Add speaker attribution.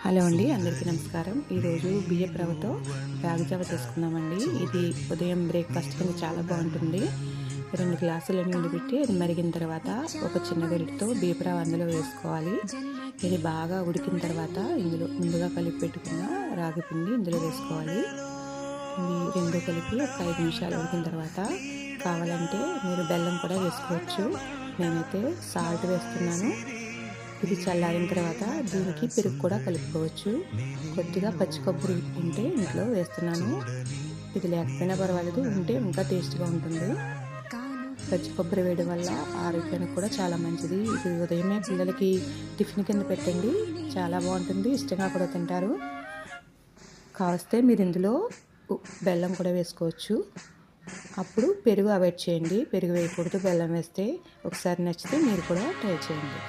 Speaker 1: Hello అండి, అందరికీ నమస్కారం. ఈరోజు బియ్యపు రవ్వతో రాగి జావ చేసుకుందామండి. ఇది ఉదయం బ్రేక్ఫాస్ట్ కింద చాలా బాగుంటుంది. 2 గ్లాసుల నీళ్ళు పెట్టి అది మరిగిన తర్వాత ఒక చిన్న గరిటెతో బియ్యపు రవ్వ అందులో వేసుకోవాలి. ఇది బాగా ఉడికిన తర్వాత ఇందులో ముందుగా కలిపి పెట్టుకున్న రాగి పిండి ఇందులో వేసుకోవాలి. ఇవి రెండు కలిపి ఒక 5 నిమిషాలు ఉడికిన తర్వాత కావాలంటే మీరు బెల్లం కూడా వేసుకోవచ్చు. నేనైతే సాల్ట్ వేస్తున్నాను. ఇది చల్లారిన తర్వాత దీనికి పెరుగు కూడా కలుపుకోవచ్చు. కొద్దిగా పచ్చి కొబ్బరి ఉంటే ఇంట్లో వేస్తున్నాను. ఇది లేకపోయినా పర్వాలేదు, ఉంటే ఇంకా టేస్ట్గా ఉంటుంది. పచ్చి కొబ్బరి వేయడం వల్ల ఆరోగ్యానికి కూడా చాలా మంచిది. ఇది ఉదయమే పిల్లలకి టిఫిన్ కింద పెట్టండి, చాలా బాగుంటుంది, ఇష్టంగా కూడా తింటారు. కావస్తే మీరు ఇందులో బెల్లం కూడా వేసుకోవచ్చు. అప్పుడు పెరుగు అవాయిడ్ చేయండి, పెరుగు వేయకూడదు, బెల్లం వేస్తే. ఒకసారి నచ్చితే మీరు కూడా ట్రై చేయండి.